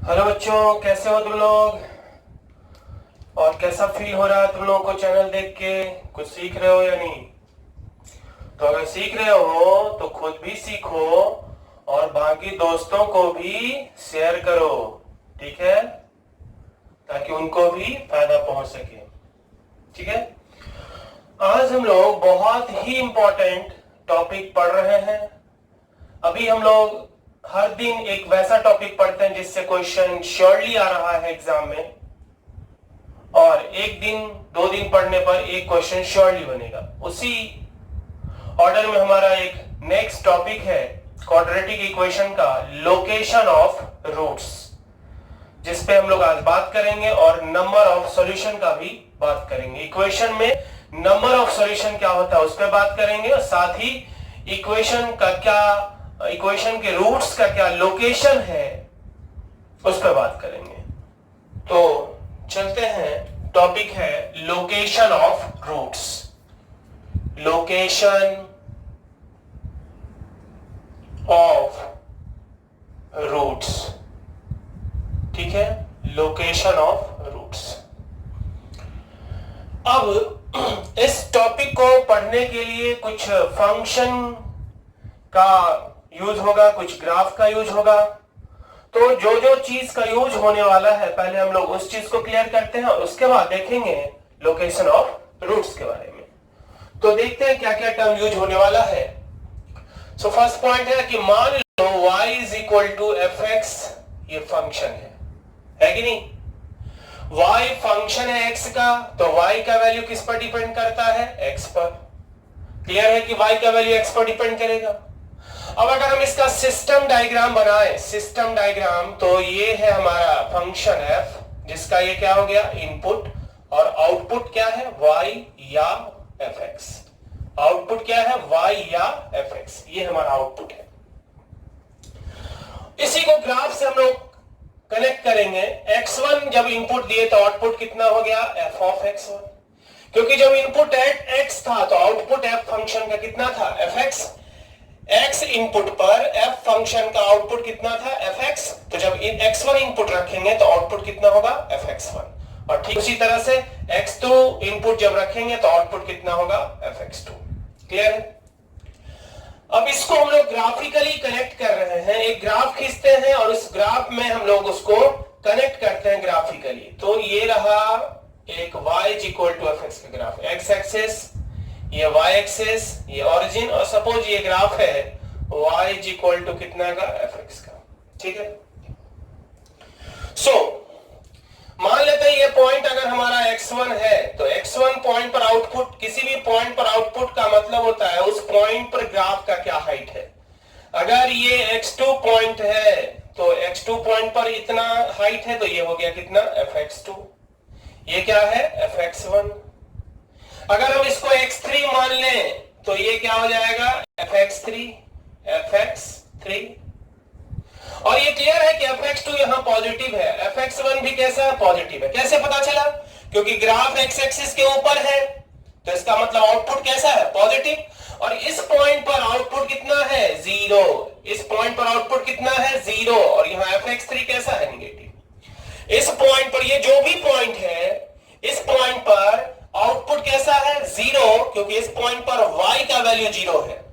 Hello बच्चों, कैसे हो तुम लोग? और कैसा फील हो रहा है तुम लोगों को चैनल देख के? कुछ सीख रहे हो या नहीं? तो अगर सीख रहे हो तो खुद भी सीखो और बाकी दोस्तों को भी शेयर करो, ठीक है? ताकि उनको भी फायदा पहुंच सके, ठीक है? आज हम लोग बहुत ही इंपॉर्टेंट टॉपिक पढ़ रहे हैं। अभी हम लोग हर दिन एक वैसा टॉपिक पढ़ते हैं जिससे क्वेश्चन श्योरली आ रहा है एग्जाम में, और एक दिन दो दिन पढ़ने पर एक क्वेश्चन श्योरली बनेगा। उसी ऑर्डर में हमारा एक नेक्स्ट टॉपिक है क्वाड्रेटिक इक्वेशन का लोकेशन ऑफ रूट्स, जिस पे हम लोग आज बात करेंगे, और नंबर ऑफ सॉल्यूशन का भी बात करेंगे। इक्वेशन में नंबर ऑफ सॉल्यूशन क्या होता है उस पर बात करेंगे, और साथ ही इक्वेशन के रूट्स का क्या लोकेशन है उस पर बात करेंगे। तो चलते हैं, टॉपिक है location of roots. Location of roots, ठीक है? Location of roots. अब इस टॉपिक को पढ़ने के लिए कुछ फंक्शन का यूज होगा, कुछ ग्राफ का यूज होगा। तो जो जो चीज का यूज होने वाला है पहले हम लोग उस चीज को क्लियर करते हैं, और उसके बाद देखेंगे लोकेशन ऑफ रूट्स के बारे में। तो देखते हैं क्या क्या टर्म यूज होने वाला है। सो फर्स्ट पॉइंट है कि मान लो y is equal to F X, ये फंक्शन है कि नहीं? y फंक्शन है x का, तो y का वैल्यू किस पर डिपेंड करता है? x पर। क्लियर है कि y का वैल्यू x पर डिपेंड करेगा। अब अगर हम इसका सिस्टम डायग्राम बनाएं, सिस्टम डायग्राम, तो ये है हमारा फंक्शन f, जिसका ये क्या हो गया? इनपुट, और आउटपुट क्या है? y या fx। आउटपुट क्या है? y या fx, ये हमारा आउटपुट है। इसी को ग्राफ से हम लोग कनेक्ट करेंगे। x1 जब इनपुट दिए तो आउटपुट कितना हो गया? f ऑफ x1, क्योंकि जब इनपुट x था तो आउटपुट f फंक्शन का कितना था? fx। x इनपुट पर f फंक्शन का आउटपुट कितना था? fx। तो जब x1 इनपुट रखेंगे तो आउटपुट कितना होगा? fx1। और ठीक उसी तरह से x2 इनपुट जब रखेंगे तो आउटपुट कितना होगा? fx2। क्लियर है? अब इसको हम लोग ग्राफिकली कनेक्ट कर रहे हैं। एक ग्राफ खींचते हैं और उस ग्राफ में हम लोग उसको कनेक्ट करते हैं ग्राफिकली। तो ये रहा एक y is equal to fx का ग्राफ, x एक्सिस, ये y एक्सिस, ये ओरिजिन, और सपोज ये ग्राफ है y इज इक्वल टू कितना का? fx का, ठीक है? मान लेते हैं ये पॉइंट अगर हमारा x1 है, तो x1 पॉइंट पर आउटपुट, किसी भी पॉइंट पर आउटपुट का मतलब होता है उस पॉइंट पर ग्राफ का क्या हाइट है। अगर ये x2 पॉइंट है तो x2 पॉइंट पर इतना हाइट है, तो ये हो गया कितना? fx2। ये क्या है? fx1। अगर हम इसको x3 मान लें तो ये क्या हो जाएगा? fx3। और ये क्लियर है कि fx2 यहां पॉजिटिव है, fx1 भी कैसा है? पॉजिटिव है। कैसे पता चला? क्योंकि ग्राफ x एक्सिस के ऊपर है, तो इसका मतलब आउटपुट कैसा है? पॉजिटिव। और इस पॉइंट पर आउटपुट कितना है? 0। इस पॉइंट पर आउटपुट कितना है? 0। और यहां fx3 कैसा है? निगेटिव। इस पॉइंट पर, ये जो भी पॉइंट है, इस पॉइंट पर आउटपुट कैसा है? 0, क्योंकि इस पॉइंट पर y का वैल्यू 0 है।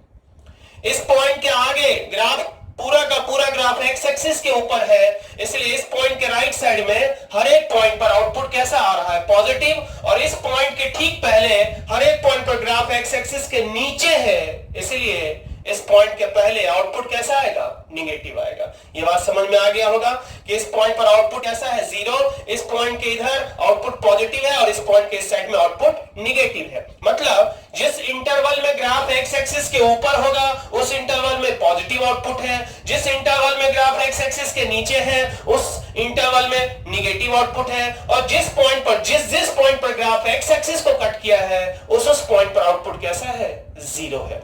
इस पॉइंट के आगे ग्राफ, पूरा का पूरा ग्राफ एक्स एक्सिस के ऊपर है, इसलिए इस पॉइंट के राइट साइड में हर एक पॉइंट पर आउटपुट कैसा आ रहा है? पॉजिटिव। और इस पॉइंट के ठीक पहले हर एक पॉइंट पर ग्राफ एक्स एक्सिस के नीचे है, इसलिए इस पॉइंट के पहले आउटपुट कैसा आएगा? निगेटिव आएगा। ये बात समझ में आ गया होगा कि इस पॉइंट पर आउटपुट कैसा है? 0। इस पॉइंट के इधर आउटपुट पॉजिटिव है और इस पॉइंट के इस साइड में आउटपुट निगेटिव है। मतलब जिस इंटरवल में ग्राफ एक्स एक्सिस के ऊपर होगा उस इंटरवल में पॉजिटिव आउटपुट है, जिस इंटरवल में ग्राफ एक्स एक्सिस के नीचे है उस इंटरवल में निगेटिव आउटपुट है, और जिस पॉइंट पर जिस पॉइंट पर ग्राफ एक्स एक्सिस को कट किया है उस पॉइंट पर आउटपुट कैसा है? 0 है।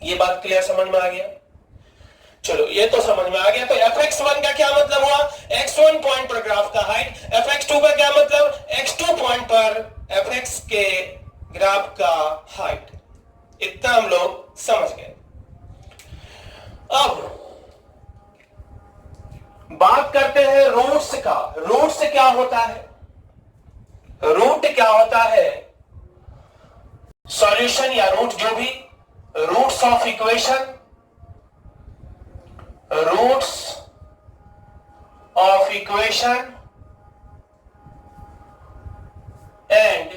ये बात क्लियर समझ में आ गया? चलो, ये तो समझ में आ गया। तो fx1 का क्या मतलब हुआ? x1 पॉइंट पर ग्राफ का हाइट। fx2 का क्या मतलब? x2 पॉइंट पर fx के ग्राफ का हाइट। इतना हम लोग समझ गए। अब बात करते हैं रूट्स का, रूट्स क्या होता है, रूट क्या होता है, सॉल्यूशन या रूट जो भी, roots of equation, roots of equation and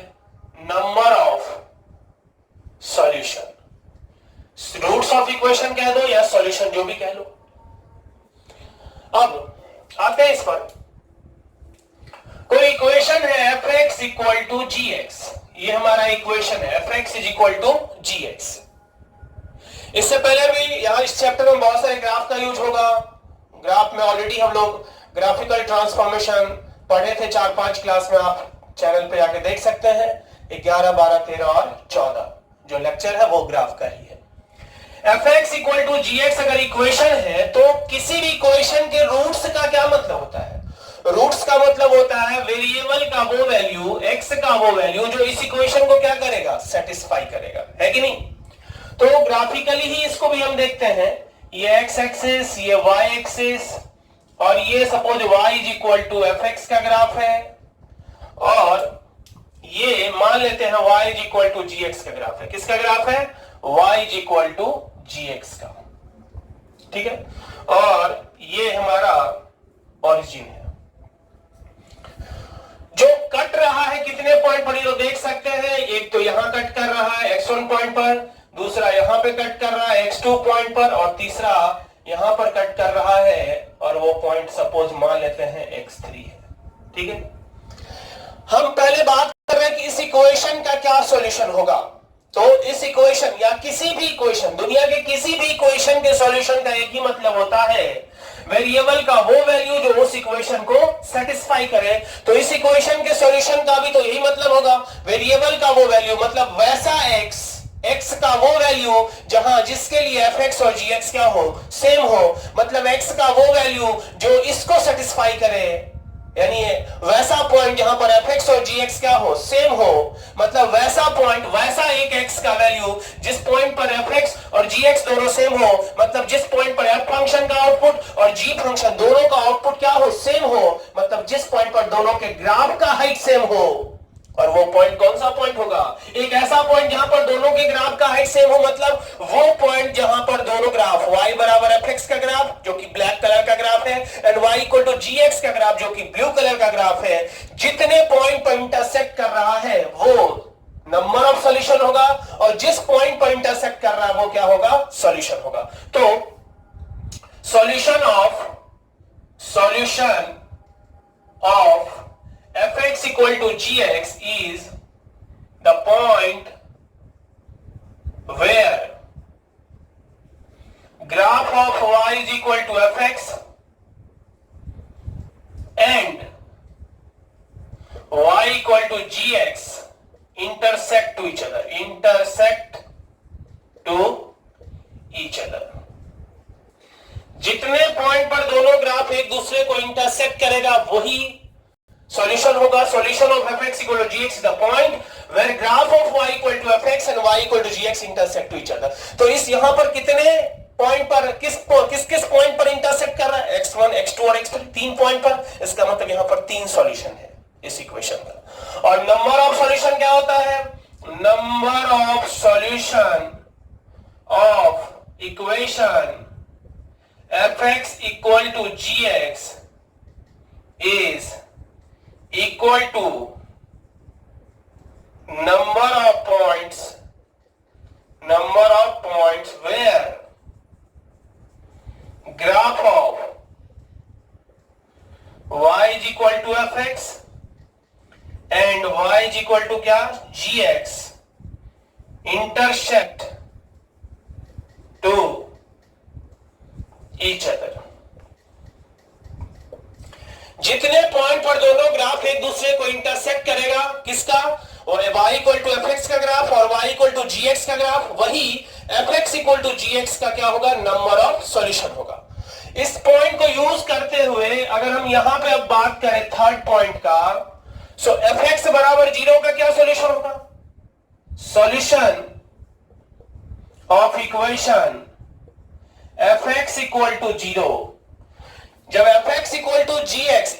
number of solution. Roots of equation कह दो या सॉल्यूशन जो भी कह लो। अब आते हैं इस पर। कोई इक्वेशन है F x equal to G X, ये हमारा इक्वेशन है F X is equal to G X. इससे पहले भी यहां इस चैप्टर में बहुत सारे ग्राफ का यूज होगा। ग्राफ में ऑलरेडी हम लोग ग्राफिकल ट्रांसफॉर्मेशन पढ़े थे 4-5 क्लास में, आप चैनल पे आके देख सकते हैं। 11, 12, 13 और 14 जो लेक्चर है वो ग्राफ का ही है। F x equal to G X अगर इक्वेशन है तो किसी भी इक्वेशन के रूट्स का क्या मतलब होता है? रूट्स का मतलब होता है वेरिएबल का वो वैल्यू, एक्स का वो वैल्यू जो इस इक्वेशन को क्या करेगा, सेटिस्फाई करेगा, है कि नहीं? तो ग्राफिकली ही इसको भी हम देखते हैं। ये एक्स एक्सिस, ये वाई एक्सिस, और ये suppose y is equal to F X का ग्राफ है, और ये मान लेते हैं y is equal to G X का ग्राफ है। किसका ग्राफ है? y is equal to G X का, ठीक है। और ये हमारा ओरिजिन है जो कट रहा है कितने पॉइंट पर, ये देख सकते हैं। एक तो यहां कट कर रहा है x1 पॉइंट पर, दूसरा यहां पे कट कर रहा है x2 पॉइंट पर, और तीसरा यहां पर कट कर रहा है, और वो पॉइंट सपोज मान लेते हैं x3 है, ठीक है। हम पहले बात कर रहे हैं कि इस इक्वेशन का क्या सॉल्यूशन होगा। तो इस इक्वेशन या किसी भी इक्वेशन, दुनिया के किसी भी इक्वेशन के सॉल्यूशन का एक ही मतलब होता है, वेरिएबल का वो वैल्यू जो उस इक्वेशन को सेटिस्फाई करे। तो इस इक्वेशन के सॉल्यूशन का भी तो यही मतलब होगा, वेरिएबल का वो वैल्यू मतलब वैसा एक्स का वो वैल्यू जहां जिसके लिए एफ एक्स और जी एक्स क्या हो, सेम हो। मतलब एक्स का वो वैल्यू जो इसको सेटिस्फाई करे, यानी वैसा पॉइंट जहां पर एफ एक्स और जी एक्स क्या हो, सेम हो। मतलब वैसा पॉइंट, वैसा एक एक्स का वैल्यू जिस पॉइंट पर एफ एक्स और जी एक्स दोनों सेम हो। मतलब जिस पॉइंट पर एफ फंक्शन का आउटपुट और जी फंक्शन दोनों का आउटपुट क्या हो, सेम हो। मतलब जिस पॉइंट पर दोनों के ग्राफ का हाइट सेम हो। और वो पॉइंट कौन सा पॉइंट होगा? एक ऐसा पॉइंट जहां पर दोनों के ग्राफ का हाइट सेम हो। मतलब वो पॉइंट जहां पर दोनों ग्राफ y बराबर एफ एक्स का ग्राफ जो कि ब्लैक कलर का ग्राफ है, and y equal to G X का ग्राफ जो कि ब्लू कलर का ग्राफ है, जितने पॉइंट पर इंटरसेक्ट कर रहा है वो नंबर ऑफ सॉल्यूशन होगा, और जिस पॉइंट पर इंटरसेक्ट कर रहा है वो क्या होगा, सॉल्यूशन होगा। तो solution of fx equal to gx is the point where graph of y is equal to fx and y equal to gx intersect to each other, जितने पॉइंट पर दोनों ग्राफ एक दूसरे को इंटरसेक्ट करेगा वही सॉल्यूशन होगा। Solution of fx equal to gx is the point where graph of y equal to fx and y equal to gx intersect to each other। तो इस यहां पर कितने पॉइंट पर किस पॉइंट पर इंटरसेक्ट कर रहा है, x1, x2 और x3, 3 पॉइंट पर। इसका मतलब यहां पर 3 सॉल्यूशन है इस इक्वेशन का। और नंबर ऑफ सॉल्यूशन क्या होता है? Number of solution of equation fx equal to gx is equal to number of points where graph of y is equal to fx and y is equal to क्या, gx intersect to each other। जितने point पर दोनों graph एक दूसरे को intersect करेगा, किसका, और y equal to F X का ग्राफ और y equal to G X का ग्राफ, वही F x equal to G X का क्या होगा, नंबर ऑफ सॉल्यूशन होगा। इस पॉइंट को यूज करते हुए अगर हम यहां पे अब बात करें थर्ड पॉइंट का, सो एफ एक्स बराबर 0 का क्या सॉल्यूशन होगा? Solution of equation F x equal to 0। जब F x equal to G X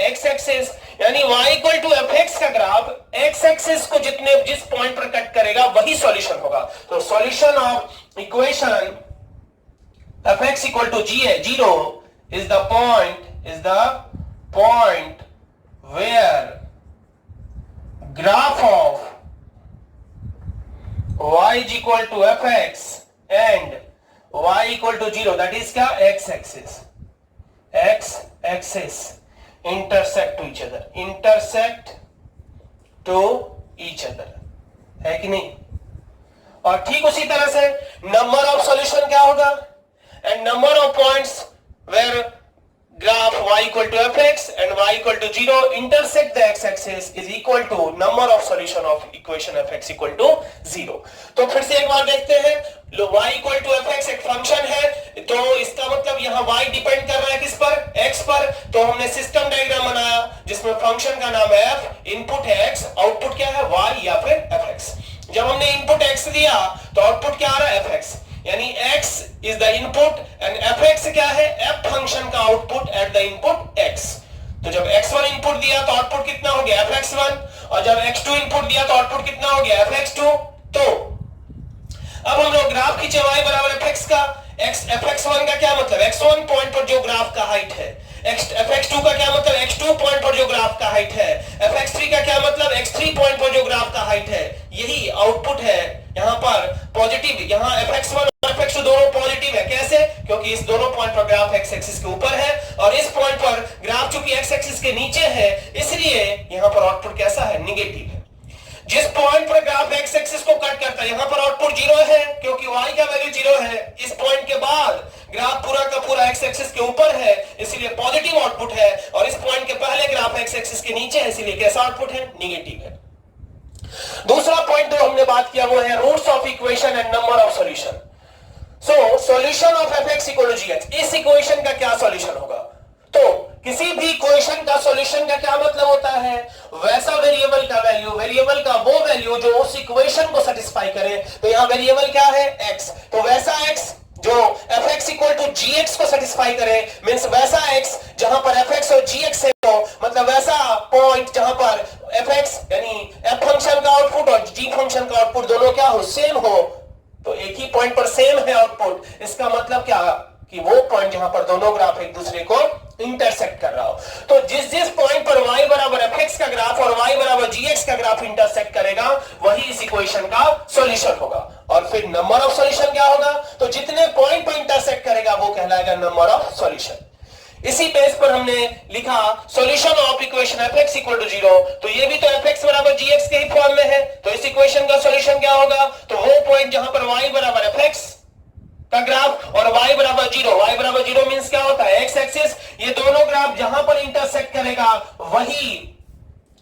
X axis, यानी y equal to F X का ग्राफ एक्स एक्सिस को जिस पॉइंट पर कट करेगा वही सॉल्यूशन होगा। तो solution of equation F x equal to G है 0 is the point where graph of y is equal to fx and y equal to 0, that is क्या x axis intersect to each other, है कि नहीं? और ठीक उसी तरह से नंबर ऑफ सॉल्यूशन क्या होगा, and number of points where graph y equal to fx and y equal to 0 intersect the x axis is equal to number of solution of equation fx equal to 0। तो फिर से एक बार देखते हैं, y equal to fx एक function है, तो इसका मतलब यहाँ y डिपेंड कर रहा है किस पर, x पर। तो हमने सिस्टम डायग्राम बनाया जिसमें फंक्शन का नाम है f, इनपुट है x, आउटपुट क्या है y या फिर fx। जब हमने इनपुट x दिया तो आउटपुट क्या आ रहा है fx, यानी x is the input and fx क्या है, f फंक्शन का output at the input x। तो जब x1 इनपुट दिया तो आउटपुट कितना हो गया fx1, और जब x2 इनपुट दिया तो आउटपुट कितना हो गया fx2। तो अब हम लोग ग्राफ खींचे y बराबर fx का, fx1 का क्या मतलब, x1 पॉइंट पर जो ग्राफ का हाइट है, fx2 का क्या मतलब, x2 पॉइंट पर जो ग्राफ का हाइट है, fx3 का क्या मतलब, x3 पॉइंट पर जो ग्राफ का हाइट है। यही आउटपुट है यहां पर पॉजिटिव, यहां fx1 और fx2 दोनों पॉजिटिव है। कैसे, क्योंकि इस दोनों पॉइंट पर ग्राफ x एक्सिस के ऊपर है और इस पॉइंट पर ग्राफ चूंकि x एक्सिस के नीचे है, इसलिए यहां पर आउटपुट कैसा है, नेगेटिव है। जिस पॉइंट पर ग्राफ x एक्सिस को कट करता है यहां पर आउटपुट 0 है, क्योंकि y का वैल्यू 0 है। इस पॉइंट के बाद ग्राफ पूरा का पूरा x एक्सिस के ऊपर है, इसलिए पॉजिटिव आउटपुट है, और इस पॉइंट के पहले ग्राफ x एक्सिस के नीचे है, इसलिए कैसा आउटपुट है, नेगेटिव है। दूसरा पॉइंट जो हमने बात किया वो है roots of equation and number of solution. So solution of fx equal to gx, इस इक्वेशन का क्या सॉल्यूशन होगा। तो किसी भी इक्वेशन का सॉल्यूशन का क्या मतलब होता है, वैसा वेरिएबल का वो वैल्यू जो उस इक्वेशन को सेटिस्फाई करे। तो यहां वेरिएबल क्या है, x, तो वैसा x जो fx इक्वल टू gx को सेटिस्फाई करे, मींस वैसा x जहां पर fx और gx है, तो मतलब वैसा पॉइंट जहां पर fx यानी f फंक्शन का आउटपुट और g फंक्शन का आउटपुट दोनों क्या हो, सेम हो। तो एक ही पॉइंट पर सेम है आउटपुट, इसका मतलब क्या कि वो पॉइंट जहां पर दोनों ग्राफ एक दूसरे को इंटरसेक्ट कर रहा हो। तो जिस पॉइंट पर y बराबर fx का ग्राफ और y बराबर gx का ग्राफ इंटरसेक्ट करेगा वही इस इक्वेशन का सॉल्यूशन होगा। और फिर नंबर ऑफ सॉल्यूशन क्या होगा, तो जितने पॉइंट पर इंटरसेक्ट करेगा वो कहलाएगा नंबर ऑफ सॉल्यूशन। इसी बेस पर हमने लिखा solution of equation fx equal to 0। तो ये भी तो fx बराबर gx के ही फॉर्म में है, तो इस इक्वेशन का सॉल्यूशन क्या होगा, तो वो पॉइंट जहां पर y बराबर fx का ग्राफ और y बराबर 0 मींस क्या होता है, x एक्सिस, ये दोनों ग्राफ जहां पर इंटरसेक्ट करेगा वही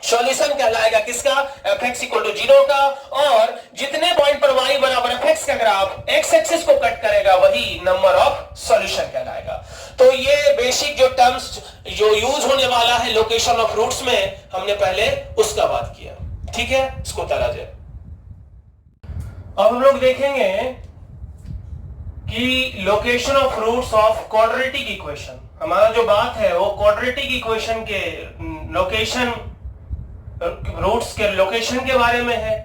सॉल्यूशन कहलाएगा किसका, fx इक्वल टू 0 का। और जितने पॉइंट पर y बराबर fx का ग्राफ x एक्सिस को कट करेगा वही नंबर ऑफ सॉल्यूशन कहलाएगा। तो ये बेसिक जो टर्म्स जो यूज होने वाला है लोकेशन ऑफ रूट्स में, हमने पहले उसका बात किया, ठीक है, इसको उतारा जाए। अब हम लोग देखेंगे कि location of roots of quadratic equation. हमारा जो बात है वो क्वाड्रेटिक इक्वेशन के लोकेशन, रूट्स के लोकेशन के बारे में है।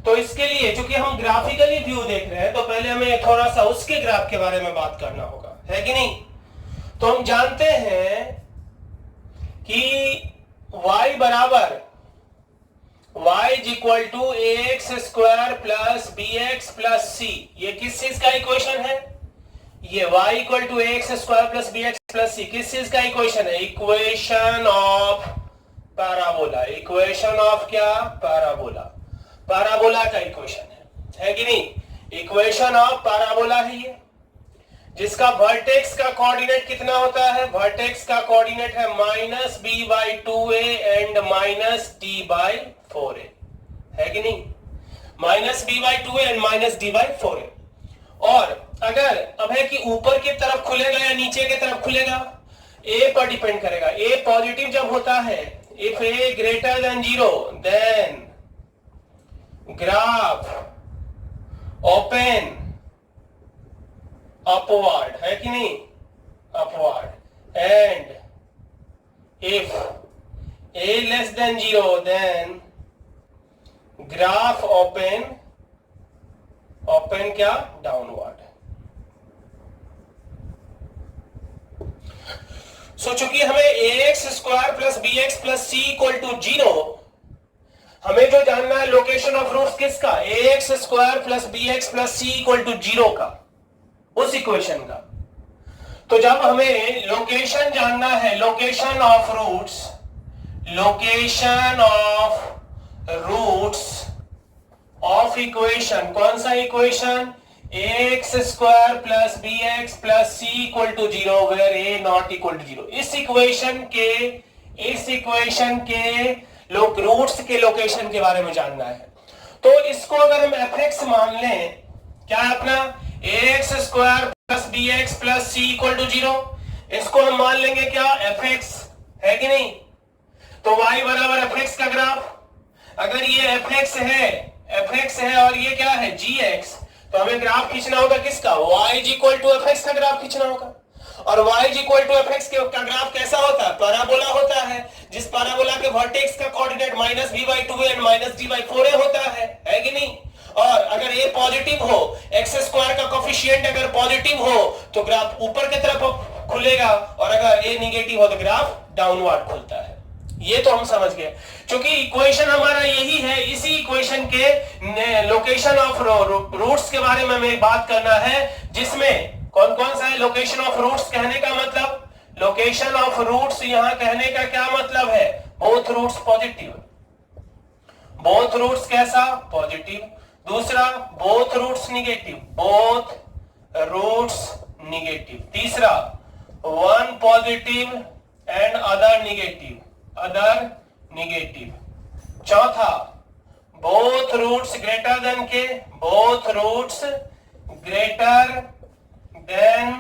तो इसके लिए चूंकि हम ग्राफिकली व्यू देख रहे हैं तो पहले हमें थोड़ा सा उसके ग्राफ के बारे में बात करना होगा, है कि नहीं। तो हम जानते हैं कि y बराबर y is equal to ax square plus bx plus c, ये किस चीज का इक्वेशन है, ये y equal to ax square plus bx plus c किस चीज का इक्वेशन है, equation of parabola. Equation of क्या, पैराबोला, पैराबोला का इक्वेशन है कि नहीं, इक्वेशन ऑफ पैराबोला है ये, जिसका वर्टेक्स का कोऑर्डिनेट कितना होता है, वर्टेक्स का कोऑर्डिनेट है -b/2a एंड -d/4a, है कि नहीं, -b/2a एंड -d/4a। और अगर अब है कि ऊपर की तरफ खुलेगा या नीचे की तरफ खुलेगा, a पर डिपेंड करेगा। a पॉजिटिव जब होता है, if a greater than 0 then graph open upward, है कि नहीं, upward, and if a less than 0 then graph open क्या डाउनवर्ड। सो चूंकि हमें ax square plus B X plus C equal to 0, हमें जो जानना है लोकेशन ऑफ रूट्स किसका, ax square plus B X plus C equal to 0 का, उस इक्वेशन का। तो जब हमें लोकेशन जानना है, location of roots of equation, कौन सा equation, ax square plus B X plus C equal to 0 where a not equal to 0, इस इक्वेशन के रूट्स के लोकेशन के बारे में जानना है। तो इसको अगर हम fx मान लें, क्या है अपना, ax square plus B X plus C equal to 0, इसको हम मान लेंगे क्या, fx है कि नहीं। तो y बराबर fx का ग्राफ, अगर ये fx है और ये क्या है gx, तो हमें ग्राफ खींचना होगा किसका, y इक्वल टू fx का ग्राफ खींचना होगा। और y इक्वल टू fx का ग्राफ कैसा होता है, पैराबोला होता है, जिस पैराबोला के वर्टेक्स का कोऑर्डिनेट -b/2a एंड -d/4a होता है कि नहीं। और अगर a पॉजिटिव हो, x स्क्वायर का कोफिशिएंट अगर पॉजिटिव हो तो ग्राफ ऊपर की तरफ खुलेगा, और अगर a निगेटिव हो तो ग्राफ डाउनवर्ड खुलता है। ये तो हम समझ गए। क्योंकि इक्वेशन हमारा यही है, इसी इक्वेशन के लोकेशन ऑफ रूट्स के बारे में हमें बात करना है, जिसमें कौन कौन सा है लोकेशन ऑफ रूट्स। कहने का मतलब, लोकेशन ऑफ रूट्स यहां कहने का क्या मतलब है, both roots positive, both roots कैसा, पॉजिटिव। दूसरा, both roots negative, both roots negative. तीसरा, one positive and other negative, other negative. चौथा, both roots greater than k, both roots greater than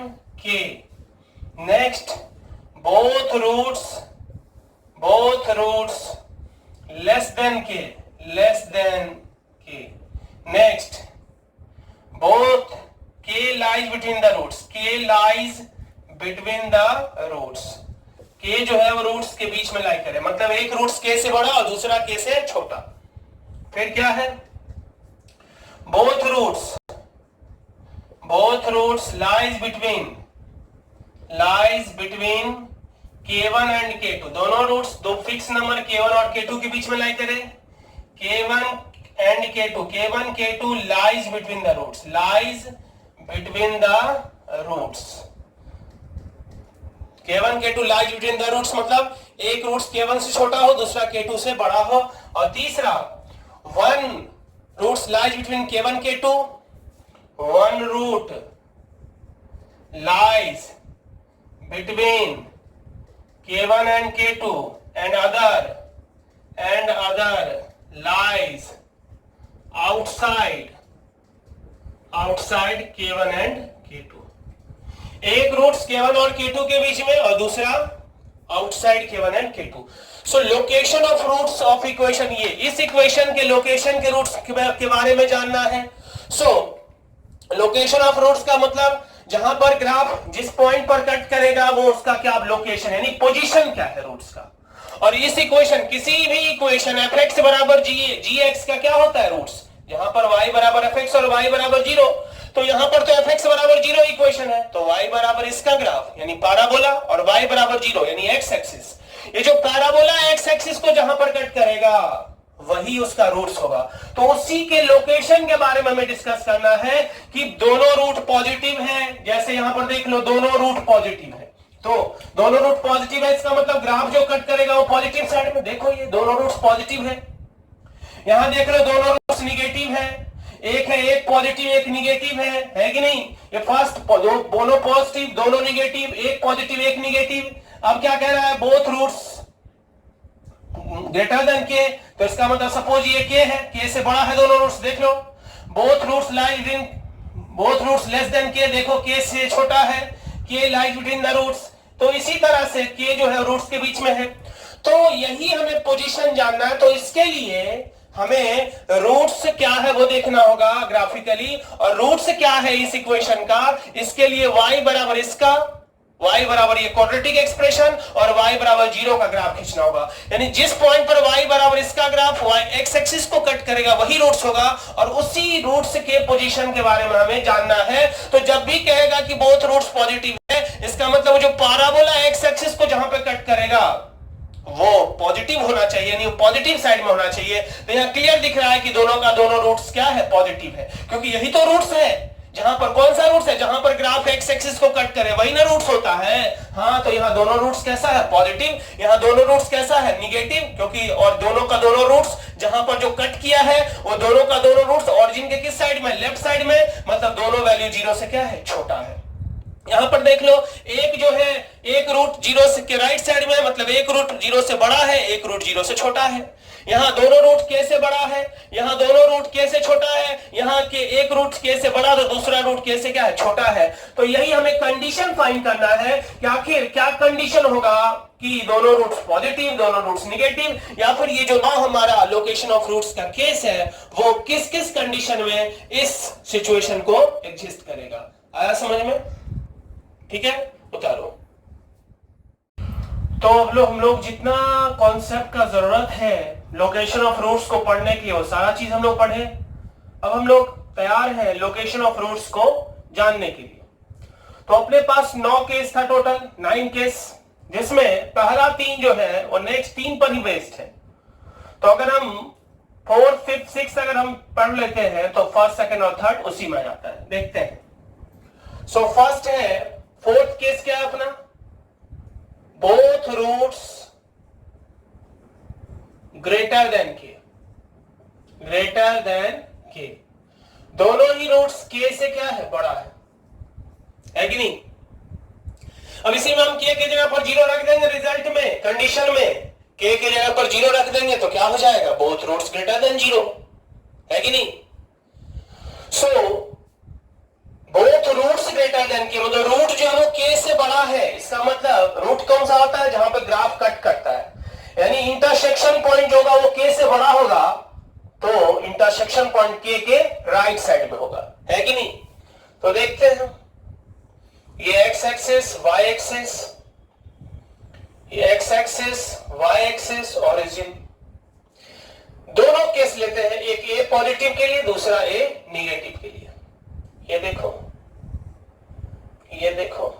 k. Next, both roots less than k, less than k. Next, both k lies between the roots, k lies between the roots, k जो है वो roots के बीच में lie करे, मतलब एक roots के से बड़ा और दूसरा के से छोटा। फिर क्या है, both roots lies between k1 and k2, दोनों रूट्स दो फिक्स नंबर k1 और k2 के बीच में लाई करे, k1 and k2, k1 k2 lies between the roots, lies between the roots, k1 k2 lies between the roots, मतलब एक roots k1 से छोटा हो, दूसरा k2 से बड़ा हो। और तीसरा, one roots lies between k1 k2, one root lies between k1 and k2 and other lies outside k1 and k2, एक रूट्स k1 और k2 के बीच में और दूसरा outside k1 and k2। So location of roots of equation, ये इस equation के लोकेशन के रूट्स के बारे में जानना है। सो लोकेशन ऑफ रूट्स का मतलब जहां पर ग्राफ जिस पॉइंट पर कट करेगा वो उसका क्या लोकेशन, यानी पोजीशन क्या है रूट्स का। और इस इक्वेशन, किसी भी इक्वेशन fx बराबर gx का क्या होता है रूट्स, जहां पर y बराबर fx और y बराबर 0, तो यहां पर तो fx बराबर 0 इक्वेशन है, तो y बराबर इसका ग्राफ यानी पैराबोला और y बराबर 0 यानी x एक्सिस। ये जो पैराबोला x एक्सिस को जहां पर कट करेगा वही उसका रूट्स होगा। तो उसी के लोकेशन के बारे में हमें डिस्कस करना है कि दोनों रूट पॉजिटिव हैं, जैसे यहां पर देख लो दोनों रूट पॉजिटिव है, तो दोनों रूट पॉजिटिव है, इसका मतलब ग्राफ जो कट करेगा वो पॉजिटिव साइड में। देखो ये दोनों रूट्स पॉजिटिव है, यहां देख लो दोनों रूट्स निगेटिव है, एक है एक पॉजिटिव एक निगेटिव है कि नहीं। ये फर्स्ट दोनों पॉजिटिव दोनों निगेटिव, एक पॉजिटिव एक निगेटिव। अब क्या कह रहा है, बोथ रूट्स ग्रेटर देन के, तो इसका मतलब सपोज ये के है, के से बड़ा है दोनों रूट्स, देख लो both roots lies in, both roots less than k, देखो के से छोटा है, के लाइज बिटवीन द रूट्स। तो इसी तरह से के जो है रूट्स के बीच में है। तो यही हमें पोजीशन जानना है, तो इसके लिए हमें रूट्स क्या है वो देखना होगा ग्राफिकली, और रूट्स क्या है इस इक्वेशन का, इसके लिए y बराबर इसका y बराबर ये क्वाड्रेटिक एक्सप्रेशन और y बराबर 0 का ग्राफ खींचना होगा। यानी जिस पॉइंट पर y बराबर इसका ग्राफ y एक्स एक्सिस को कट करेगा वही रूट्स होगा और उसी रूट्स के पोजीशन के बारे में हमें जानना है। तो जब भी कहेगा कि बोथ रूट्स पॉजिटिव है, इसका मतलब जो पैराबोला एक्स एक्सिस को जहां पे कट करेगा वो पॉजिटिव होना चाहिए, यानी पॉजिटिव साइड में होना चाहिए। तो यहां क्लियर दिख रहा है कि दोनों का दोनों रूट्स क्या है, पॉजिटिव है, क्योंकि यही तो रूट्स है। जहां पर कौन सा रूट्स है, जहां पर ग्राफ एक्स एक्सिस को कट करे वही ना रूट्स होता है। हाँ, तो यहाँ दोनों रूट्स कैसा है, पॉजिटिव। यहाँ दोनों रूट्स कैसा है, निगेटिव, क्योंकि और दोनों का दोनों रूट्स जहां पर जो कट किया है वो दोनों का दोनों रूट्स ओरिजिन के किस साइड में, लेफ्ट साइड में, मतलब दोनों वैल्यू 0 से क्या है, छोटा है। यहां पर देख लो, एक जो है एक रूट 0 से के राइट साइड में, मतलब एक रूट 0 से बड़ा है, एक रूट 0 से छोटा है। यहां दोनों रूट के से बड़ा है, यहां दोनों रूट के से छोटा है, यहां के एक रूट के से बड़ा तो दूसरा रूट के से क्या है, छोटा है। तो यही हमें कंडीशन फाइंड करना है कि आखिर क्या कंडीशन होगा कि दोनों रूट्स पॉजिटिव, दोनों रूट्स निगेटिव, या फिर ये जो ना हमारा लोकेशन ऑफ रूट्स का केस है वो किस किस कंडीशन में इस सिचुएशन को एग्जिस्ट करेगा। आया समझ में? ठीक है, उतारो। तो हम लोग जितना कॉन्सेप्ट का जरूरत है लोकेशन ऑफ रूट्स को पढ़ने की वो सारा चीज हम लोग पढ़े। अब हम लोग तैयार हैं लोकेशन ऑफ रूट्स को जानने के लिए। तो अपने पास 9 केस था, टोटल 9 केस, जिसमें पहला 3 जो है वो नेक्स्ट 3 पर ही बेस्ड है। तो अगर हम 4, 5, 6 अगर हम पढ़ लेते हैं तो फर्स्ट, सेकंड और थर्ड उसी में आ जाता है। देखते हैं। सो फर्स्ट है, फोर्थ केस क्या है अपना, बोथ रूट्स ग्रेटर देन के, ग्रेटर देन के, दोनों ही रूट्स के से क्या है, बड़ा है कि नहीं। अब इसी में हम के जगह पर 0 रख देंगे, रिजल्ट में कंडीशन में के जगह पर 0 रख देंगे तो क्या हो जाएगा, बोथ रूट्स ग्रेटर देन 0, है कि नहीं। So both roots greater than K, मतलब रूट जो है वो के से बड़ा है। इसका मतलब रूट कौन सा होता है, जहां पे ग्राफ कट करता है, यानी इंटरसेक्शन पॉइंट जो होगा वो के से बड़ा होगा, तो इंटरसेक्शन पॉइंट के राइट साइड में होगा, है कि नहीं। तो देखते हैं, ये एक्स एक्सिस, वाई एक्सिस, ये X axis, Y axis, origin, दोनों केस लेते हैं, एक ए पॉजिटिव के लिए, दूसरा ए निगेटिव के लिए। ये देखो, ये देखो,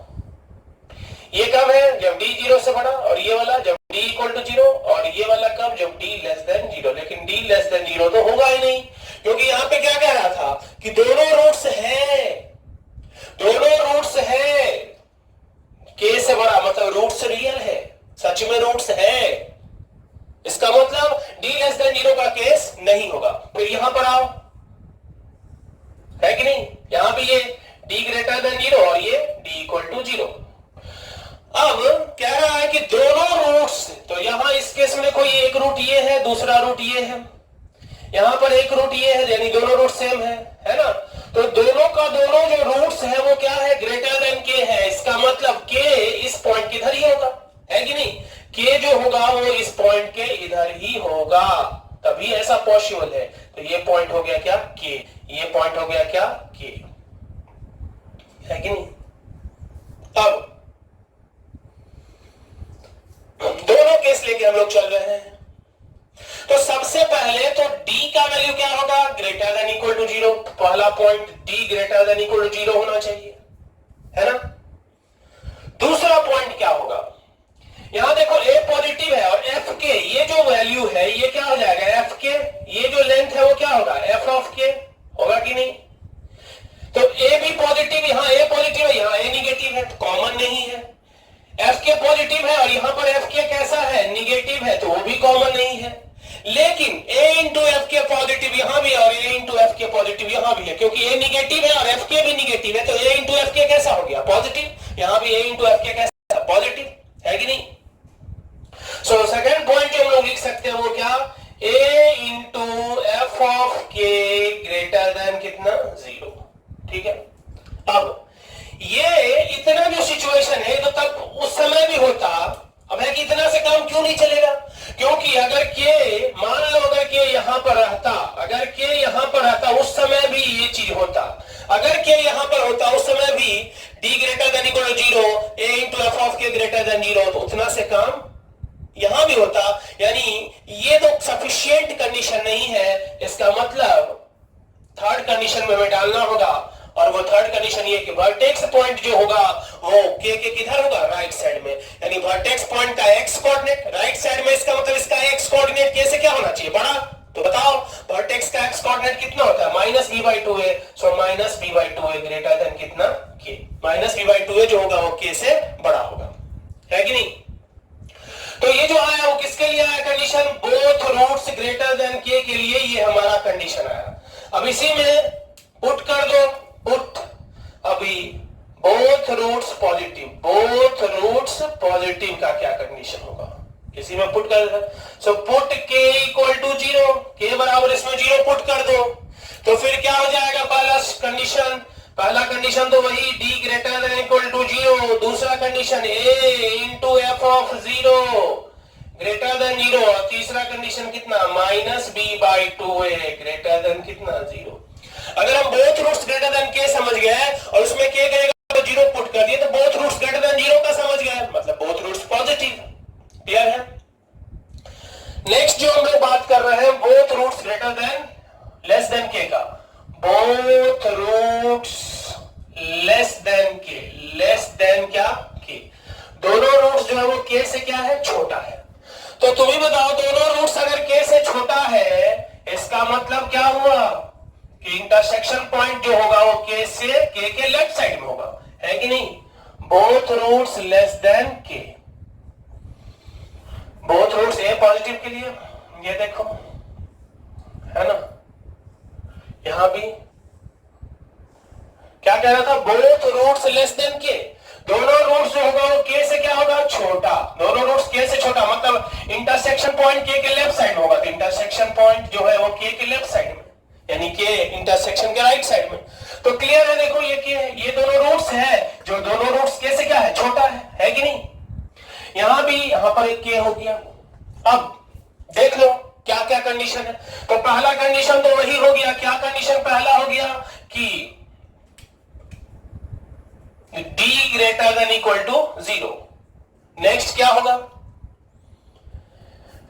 ये कब है, जब d 0 से बड़ा, और ये वाला जब d इक्वल टू 0, और ये वाला कब, जब d लेस देन 0। लेकिन d लेस देन 0 तो होगा ही नहीं, क्योंकि यहां पे क्या कह रहा था कि दोनों रूट्स है, दोनों रूट्स है, k से बड़ा, मतलब रूट्स रियल है, सच में रूट्स है। इसका मतलब d लेस देन 0 का केस नहीं होगा। फिर यहां पर आओ, है कि नहीं, यहां पे ये d ग्रेटर देन 0 और ये d इक्वल टू 0। अब कह रहा है कि दोनों रूट्स, तो यहां इस केस में कोई एक रूट ये है, दूसरा रूट ये है, यहां पर एक रूट ये है, यानी दोनों रूट सेम है ना। तो दोनों का दोनों जो रूट्स है वो क्या है, ग्रेटर देन के है। इसका मतलब के इस पॉइंट के इधर ही होगा, है कि नहीं। के जो होगा वो इस पॉइंट के इधर ही होगा, तभी ऐसा पॉसिबल है। तो ये पॉइंट हो गया क्या, के, ये पॉइंट हो गया क्या, के, है कि नहीं। अब दोनों केस लेके हम लोग चल रहे हैं। तो सबसे पहले तो d का वैल्यू क्या होगा, ग्रेटर देन इक्वल टू 0। पहला point d greater than equal to 0 होना चाहिए, है ना। दूसरा पॉइंट क्या होगा, यहां देखो a पॉजिटिव है और f के ये जो वैल्यू है ये क्या हो जाएगा, f के ये जो लेंथ है वो क्या होगा, f ऑफ के होगा कि नहीं। तो a भी पॉजिटिव, यहां a पॉजिटिव है, यहां a निगेटिव है, तो कॉमन नहीं है। f के पॉजिटिव है और यहां पर f के कैसा है, निगेटिव है, तो वो भी कॉमन नहीं है। लेकिन a इंटू एफ के पॉजिटिव यहां भी और a इंटू एफ के पॉजिटिव यहां भी है, क्योंकि a निगेटिव है और f के भी निगेटिव है, तो a इंटू एफ के कैसा हो गया, पॉजिटिव। यहां भी a इंटू एफ के कैसा, पॉजिटिव, है कि नहीं। सो सेकंड पॉइंट जो हम लोग लिख सकते हैं वो क्या, a into F of K greater than कितना, 0, ठीक है। अब ये इतना जो सिचुएशन है तो तब उस समय भी होता, अब है कि इतना से काम क्यों नहीं चलेगा, क्योंकि अगर के, मान लो अगर के यहां पर रहता, अगर के यहां पर रहता उस समय भी ये चीज होता, अगर के यहां पर होता उस समय भी d greater than equal to 0, a into of K greater than 0 तो उतना से काम यहां भी होता, यानी ये तो सफिशिएंट कंडीशन नहीं है, इसका मतलब थर्ड कंडीशन में हमें डालना होगा, और वो थर्ड कंडीशन ये कि वर्टेक्स पॉइंट जो होगा वो के किधर होगा, राइट साइड में, यानी वर्टेक्स पॉइंट का एक्स कोऑर्डिनेट राइट साइड में, इसका मतलब इसका एक्स कोऑर्डिनेट के से क्या होना चाहिए, बड़ा। तो बताओ वर्टेक्स का एक्स कोऑर्डिनेट कितना होता है, -b/2a, सो -b/2a ग्रेटर देन कितना, k, -b/2a जो होगा वो k से बड़ा होगा, है कि नहीं। तो ये जो आया वो किसके लिए आया condition, both roots greater than k के लिए ये हमारा कंडीशन आया। अब इसी में पुट कर दो, पुट अभी both roots positive, both roots positive का क्या कंडीशन होगा, इसी में पुट कर दो। So put k equal to 0, k बराबर इसमें 0 पुट कर दो, तो फिर क्या हो जाएगा, पहला कंडीशन तो वही d greater than equal to 0, दूसरा condition a into F of 0 greater than 0, और तीसरा कंडीशन कितना, -b/2a ग्रेटर देन कितना 0। अगर हम both roots greater than k समझ गए और उसमें k करेगा तो 0 पुट कर दिए, तो बोथ रूट्स ग्रेटर देन 0 का समझ गए, मतलब बोथ रूट्स पॉजिटिव, क्लियर है। नेक्स्ट जो हम लोग बात कर रहे हैं both roots greater than less than k का, both roots less than k, less than क्या, k, दोनों रूट्स जो है वो k से क्या है, छोटा है। तो तुम ही बताओ, दोनों रूट्स अगर k से छोटा है, इसका मतलब क्या हुआ कि इंटरसेक्शन पॉइंट जो होगा वो k से k के लेफ्ट साइड में होगा, है कि नहीं। Both roots less than k, both roots a positive के लिए, ये देखो है ना, यहां भी क्या कह रहा था, both roots less than k, दोनों रूट्स जो होगा वो k से क्या होगा, छोटा, दोनों रूट्स k से छोटा, मतलब इंटरसेक्शन पॉइंट k के लेफ्ट साइड में होगा, तो इंटरसेक्शन पॉइंट जो है वो k के लेफ्ट साइड में, यानी k इंटरसेक्शन के राइट साइड में। तो क्लियर है, देखो ये k है, ये दोनों रूट्स है, जो दोनों रूट्स k से क्या है, छोटा है कि नहीं। यहां भी, यहां पर एक k हो गया। अब देख लो क्या क्या कंडीशन है, तो पहला कंडीशन तो वही हो गया, क्या कंडीशन पहला हो गया कि d greater than equal to 0। Next क्या होगा,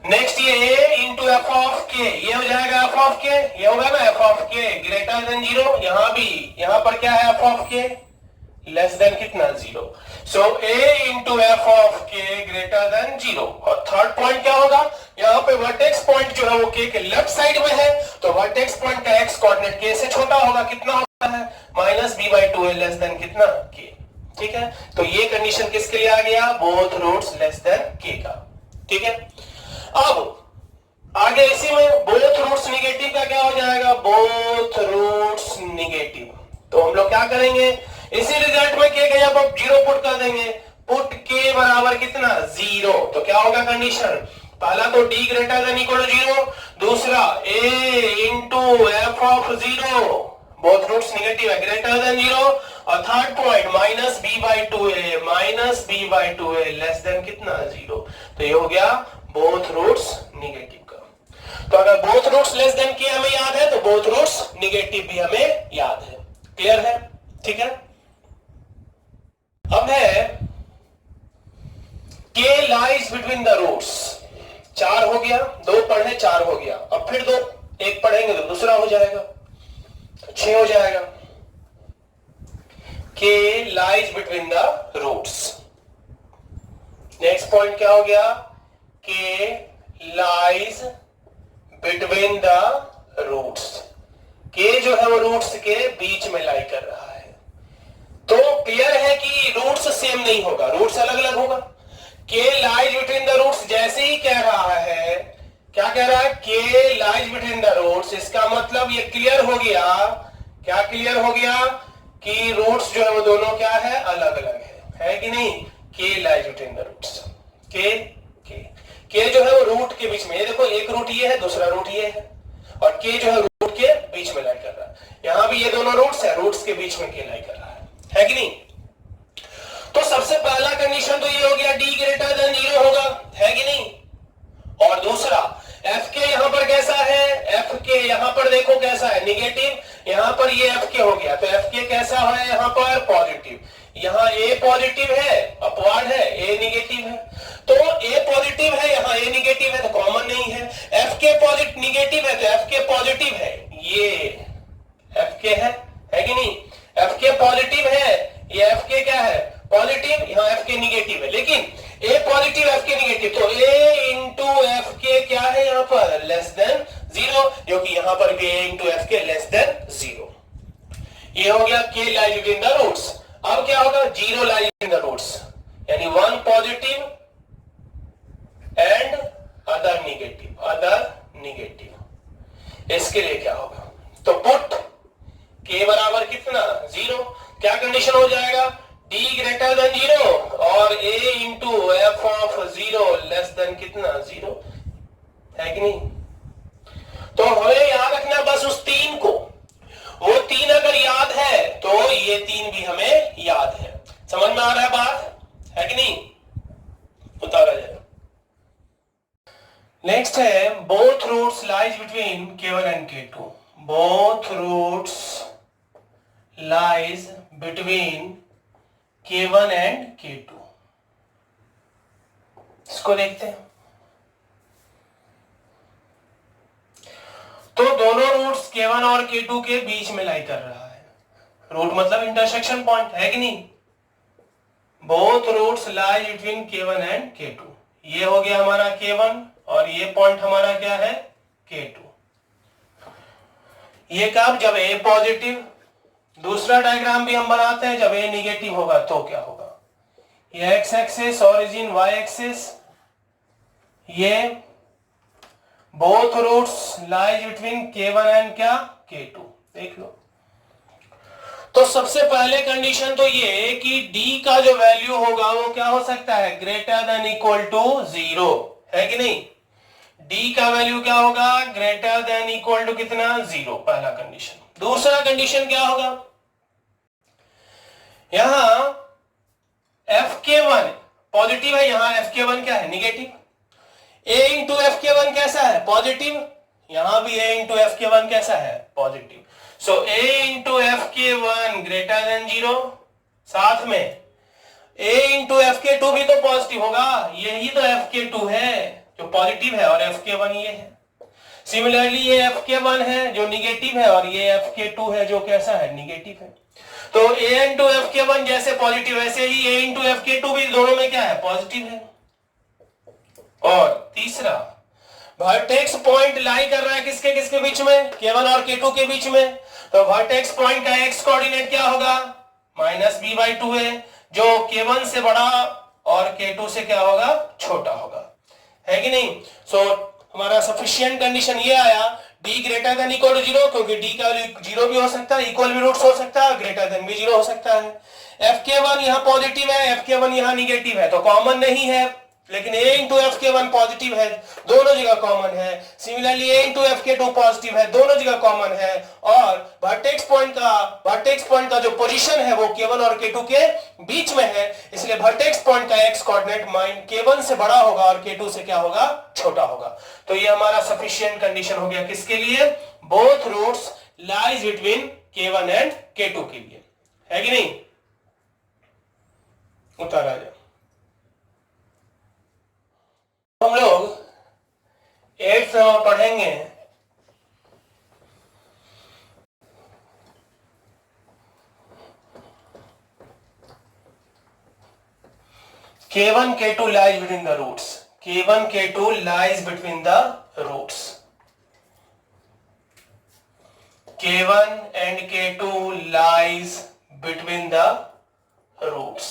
नेक्स्ट ये a इंटू एफ ऑफ के, ये हो जाएगा एफ ऑफ के, ये होगा ना F of K greater than 0, यहां भी, यहां पर क्या है, एफ ऑफ के लेस देन कितना 0, सो a into F of K greater than 0। और थर्ड पॉइंट क्या होगा, यहां पे वर्टेक्स पॉइंट जो है वो k के लेफ्ट साइड में है, तो वर्टेक्स पॉइंट का x कोऑर्डिनेट k से छोटा होगा, कितना होता है, -b/2a लेस देन कितना k, ठीक है। तो ये कंडीशन किसके लिए आ गया, both roots less than k का, ठीक है। अब आगे इसी में बोथ रूट्स निगेटिव का क्या हो जाएगा, बोथ रूट्स निगेटिव, तो हम लोग क्या करेंगे, इसी रिजल्ट में k गया, अब 0 पुट कर देंगे, पुट k बराबर कितना 0, तो क्या होगा कंडीशन, पहला तो d greater than equal to 0, दूसरा a into F of 0, both roots negative है, ग्रेटर देन 0, और third point -b/2a less than कितना 0, तो ये हो गया बोथ रूट्स निगेटिव का। तो अगर both roots less than k हमें याद है, तो बोथ रूट्स निगेटिव भी हमें याद है, क्लियर है, ठीक है। अब है k lies between the roots, 4 हो गया, 2 पढ़े 4 हो गया, अब फिर 2, एक पढ़ेंगे तो दूसरा हो जाएगा, 6 हो जाएगा। k lies between the roots, next point क्या हो गया, k lies between the roots, k जो है वो रूट्स के बीच में लाई कर रहा है। तो क्लियर है कि रूट्स सेम नहीं होगा, रूट्स अलग अलग होगा। k lies between the roots जैसे ही कह रहा है, क्या कह रहा है, k lies between the roots, इसका मतलब ये क्लियर हो गया, क्या क्लियर हो गया कि रूट्स जो है वो दोनों क्या है, अलग अलग है कि नहीं। k lies between the roots, k जो है वो रूट के बीच में, ये देखो एक रूट ये है, दूसरा रूट ये है, और k जो है रूट के बीच में लाई कर रहा है, यहां भी ये दोनों रूट्स है, रूट्स के बीच में k लाई कर रहा है कि नहीं। तो सबसे पहला कंडीशन तो ये हो गया d ग्रेटर देन 0 होगा, है कि नहीं। और दूसरा एफ के यहां पर कैसा है, एफ के यहां पर देखो कैसा है, निगेटिव, यहां पर ये एफ के हो गया, तो एफ के कैसा है, यहां पर पॉजिटिव, यहां ए पॉजिटिव है, अपवाद है, निगेटिव है तो एफ के पॉजिटिव है, ये एफ के है कि नहीं, एफ के पॉजिटिव है, ये एफ के क्या है पॉजिटिव, यहाँ एफ के निगेटिव है, लेकिन ए पॉजिटिव एफ के निगेटिव, तो ए इंटू एफ के क्या है यहाँ पर लेस देन जीरो, जो कि यहाँ पर भी ए इंटू एफ के लेस देन जीरो। ये हो गया के लाइज बिटवीन द रूट्स। अब क्या होगा, zero lies between the roots, यानी one positive and other negative. इसके लिए क्या होगा, तो पुट के बराबर कितना जीरो, क्या कंडीशन हो जाएगा, डी ग्रेटर देन जीरो और a into F of zero less than कितना जीरो, है कि नहीं। तो हमें याद रखना बस उस तीन को, वो तीन अगर याद है तो ये तीन भी हमें याद है। समझ में आ रहा है बात, है कि नहीं, उतारा जाए। नेक्स्ट है both roots lies between k1 and k2, both roots lies between k1 and k2। इसको देखते हैं। तो दोनों रूट्स k1 और k2 के बीच में लाई कर रहा है, रूट मतलब इंटरसेक्शन पॉइंट, है कि नहीं। Both roots lies between k1 and k2, ये हो गया हमारा k1 और ये पॉइंट हमारा क्या है k2। ये कब, जब a पॉजिटिव। दूसरा डायग्राम भी हम बनाते हैं, जब a निगेटिव होगा तो क्या होगा, ये x axis origin y axis, ये both roots lies between k1 and क्या k2, देख लो। तो सबसे पहले कंडीशन तो ये कि d का जो वैल्यू होगा वो क्या हो सकता है, greater than equal to zero, है कि नहीं। d का वैल्यू क्या होगा, ग्रेटर देन इक्वल टू कितना जीरो, पहला कंडीशन। दूसरा कंडीशन क्या होगा, यहां fk1 पॉजिटिव है, यहां fk1 क्या है निगेटिव, a इंटू fk1 कैसा है पॉजिटिव, यहां भी a इंटू fk1 कैसा है positive. So a into fk1 greater than zero, साथ में a इंटू fk2 भी तो पॉजिटिव होगा, यही तो fk2 है जो पॉजिटिव है और fk1 ये है। सिमिलरली ये fk1 है जो निगेटिव है और ये fk2 है जो कैसा है निगेटिव है। तो a इंटू fk1 जैसे पॉजिटिव वैसे ही a इंटू fk2 भी दोनों में क्या है पॉजिटिव है। और तीसरा, वर्टेक्स पॉइंट लाई कर रहा है किसके किसके बीच में, k1 और k2 के बीच में। तो वर्टेक्स पॉइंट का x कोऑर्डिनेट क्या होगा, -b/2 है, जो k1 से बड़ा और k2 से क्या होगा छोटा होगा, है कि नहीं। सो हमारा सफिशिएंट कंडीशन ये आया, d greater than equal to zero, क्योंकि d का वैल्यू जीरो भी हो सकता है, इक्वल भी रूट्स हो सकता है, ग्रेटर देन भी जीरो हो सकता है। fk1 यहाँ पॉजिटिव है, fk1 यहाँ निगेटिव है, तो कॉमन नहीं है, लेकिन a इंटू fk1 पॉजिटिव है, दोनों जगह कॉमन है। Similarly a into fk2 positive है, दोनों जगह कॉमन है। और वर्टेक्स पॉइंट का जो पोजीशन है वो k1 और k2 के बीच में है, इसलिए वर्टेक्स पॉइंट का x कोऑर्डिनेट k1 से बड़ा होगा और k2 से क्या होगा छोटा होगा। तो ये हमारा सफिशिएंट कंडीशन हो गया किसके लिए, both roots lies between k1 and k2 के लिए, है कि नहीं। उतारा जाए। हम लोग 8th में पढ़ेंगे k1 k2 lies between the roots, k1 k2 lies between the roots, k1 and k2 lies between the roots,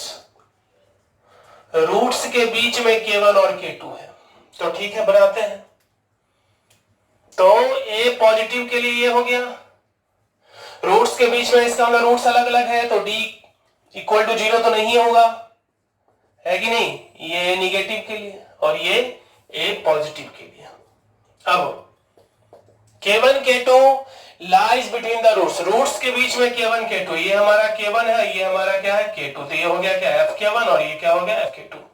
roots के बीच में k1 और k2 है। तो ठीक है बनाते हैं। तो a पॉजिटिव के लिए ये हो गया, रूट्स के बीच में इसका मतलब रूट्स अलग अलग है, तो d इक्वल टू जीरो तो नहीं होगा, है कि नहीं। ये निगेटिव के लिए और ये a पॉजिटिव के लिए। अब k1 k2 lies between the roots, roots के बीच में k1 k2, ये हमारा k1 है, ये हमारा क्या है k2, तो ये हो गया क्या fk1 और ये क्या हो गया fk2।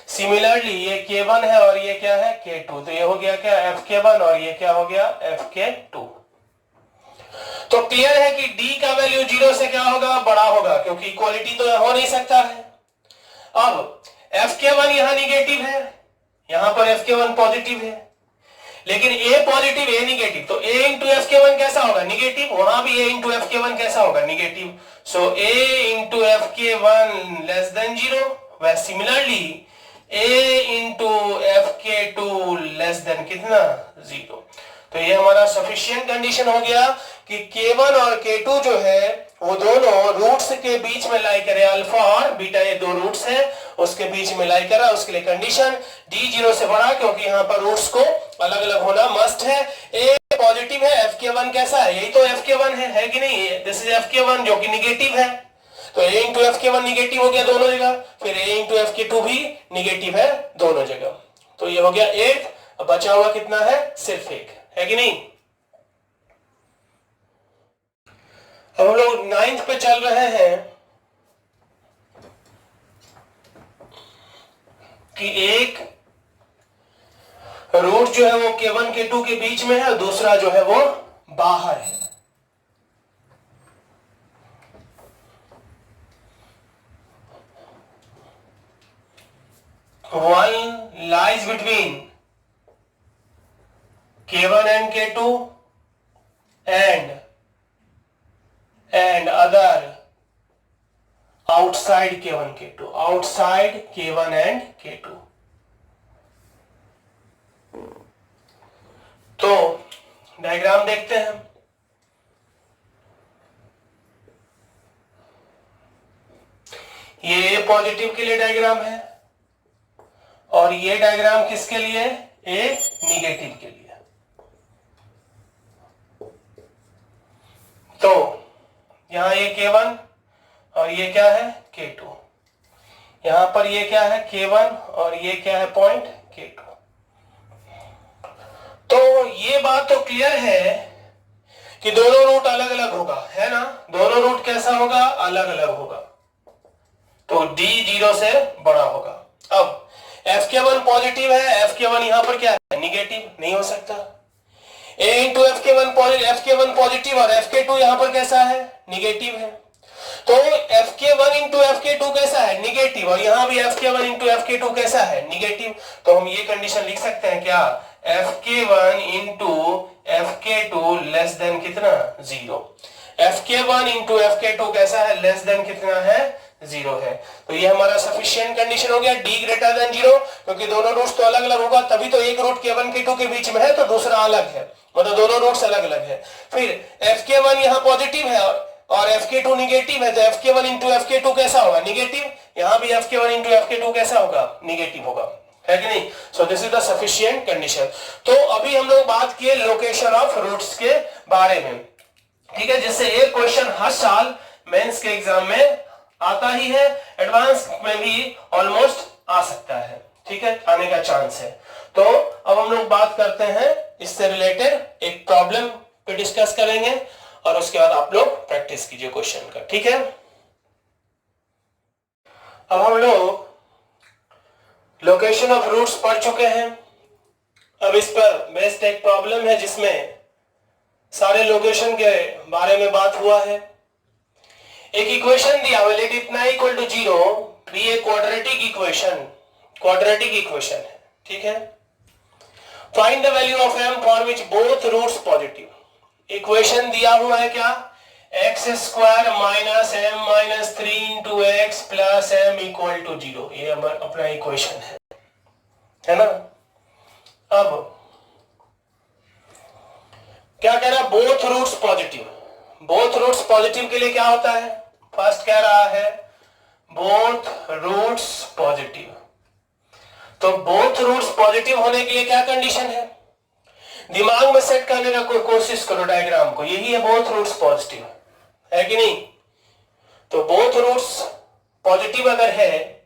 सिमिलरली ये k1 है और ये क्या है k2, तो ये हो गया क्या fk1 और ये क्या हो गया fk2। तो क्लियर है कि d का वैल्यू जीरो से क्या होगा बड़ा होगा, क्योंकि इक्वालिटी तो हो नहीं सकता है। अब fk1 यहां निगेटिव है, यहां पर fk1 पॉजिटिव है, लेकिन ए पॉजिटिव ए निगेटिव, तो ए इंटू एफ के वन कैसा होगा? निगेटिव। वहां भी ए इंटू एफ के वन कैसा होगा? निगेटिव। सो ए इंटू एफ के वन लेस देन जीरो, वह सिमिलरली ए इंटू एफ के टू लेस देन कितना? जीरो। तो ये हमारा सफिशिएंट कंडीशन हो गया कि K1 और K2 जो है वो दोनों रूट्स के बीच में लाई करे, अल्फा और बीटा ये दो रूट्स हैं उसके बीच में लाई करा, उसके लिए कंडीशन D 0 से बड़ा, क्योंकि यहाँ पर रूट्स को अलग अलग होना मस्ट है। A पॉजिटिव है, FK1 कैसा है? यही तो FK1 है कि नहीं? दिस इज FK1 जो कि निगेटिव है, तो A इंटू FK1 निगेटिव हो गया दोनों जगह, फिर A इंटू FK2 भी निगेटिव है दोनों जगह। तो ये हो गया 8, अब बचा हुआ कितना है? सिर्फ 1 है कि नहीं? अब हम लोग 9th पे चल रहे हैं कि एक रूट जो है वो K1 K2 के बीच में है और दूसरा जो है वो बाहर है। One lies between K1 and K2 and other outside K1 K2, outside K1 and K2। तो डायग्राम देखते हैं। ये पॉजिटिव के लिए डायग्राम है और ये डायग्राम किसके लिए? ए निगेटिव के लिए। तो यहां ये K1 और ये क्या है? K2। यहां पर ये क्या है? K1 और ये क्या है? Point K2। तो ये बात तो क्लियर है कि दोनों रूट अलग अलग होगा, है ना? दोनों रूट कैसा होगा? अलग अलग होगा। तो D 0 से बड़ा होगा। अब FK1 पॉजिटिव है, FK1 यहां पर क्या है? निगेटिव, नहीं हो सकता। A इंटू FK1 पॉजिटिव और FK2 यहां पर कैसा है? निगेटिव है। तो FK1 इंटू FK2 कैसा है? निगेटिव, और यहां भी FK1 इंटू FK2 कैसा है? निगेटिव। तो हम ये कंडीशन लिख सकते हैं क्या? FK1 into FK2 less than कितना? 0। FK1 इंटू FK2 कैसा है? लेस देन कितना है? 0 है। तो ये हमारा सफिशिएंट कंडीशन हो गया, D ग्रेटर देन 0, क्योंकि दोनों रूट्स तो अलग अलग होगा, तभी तो एक रूट K1 K2 के बीच में है तो दूसरा अलग है, मतलब दोनों रूट्स अलग अलग है। फिर FK1 यहाँ पॉजिटिव है और FK2 निगेटिव है, तो FK1 इंटू FK2 कैसा होगा? निगेटिव। यहां भी FK1 इंटू FK2 कैसा होगा? निगेटिव होगा, है कि नहीं? So this is the sufficient condition. तो अभी हम लोग बात किए लोकेशन ऑफ रूट्स के बारे में, ठीक है, जिससे एक क्वेश्चन हर साल मेंस के एग्जाम में आता ही है, एडवांस में भी ऑलमोस्ट आ सकता है, ठीक है, आने का चांस है। तो अब हम लोग बात करते हैं इससे रिलेटेड एक प्रॉब्लम पे डिस्कस करेंगे और उसके बाद आप लोग प्रैक्टिस कीजिए क्वेश्चन का, ठीक है। अब हम लोग लोकेशन ऑफ रूट्स पढ़ चुके हैं। अब इस पर बेस्ड एक प्रॉब्लम है जिसमें सारे लोकेशन के बारे में बात हुआ है। एक इक्वेशन दिया हुआ, लेट इतना इक्वल टू 0 भी एक क्वाड्रेटिक इक्वेशन है, ठीक है। Find the value of m for which both roots positive. Equation दिया हुआ है क्या? x square minus m minus 3 into x plus m equal to 0। ये अपना इक्वेशन है ना। अब क्या कह रहा है? Both roots positive. Both roots positive के लिए क्या होता है? फर्स्ट कह रहा है बोथ रूट्स पॉजिटिव। तो बोथ रूट्स पॉजिटिव होने के लिए क्या कंडीशन है? दिमाग में सेट करने का कोई कोशिश करो डायग्राम को। यही है बोथ रूट्स पॉजिटिव, है कि नहीं? तो बोथ रूट्स पॉजिटिव अगर है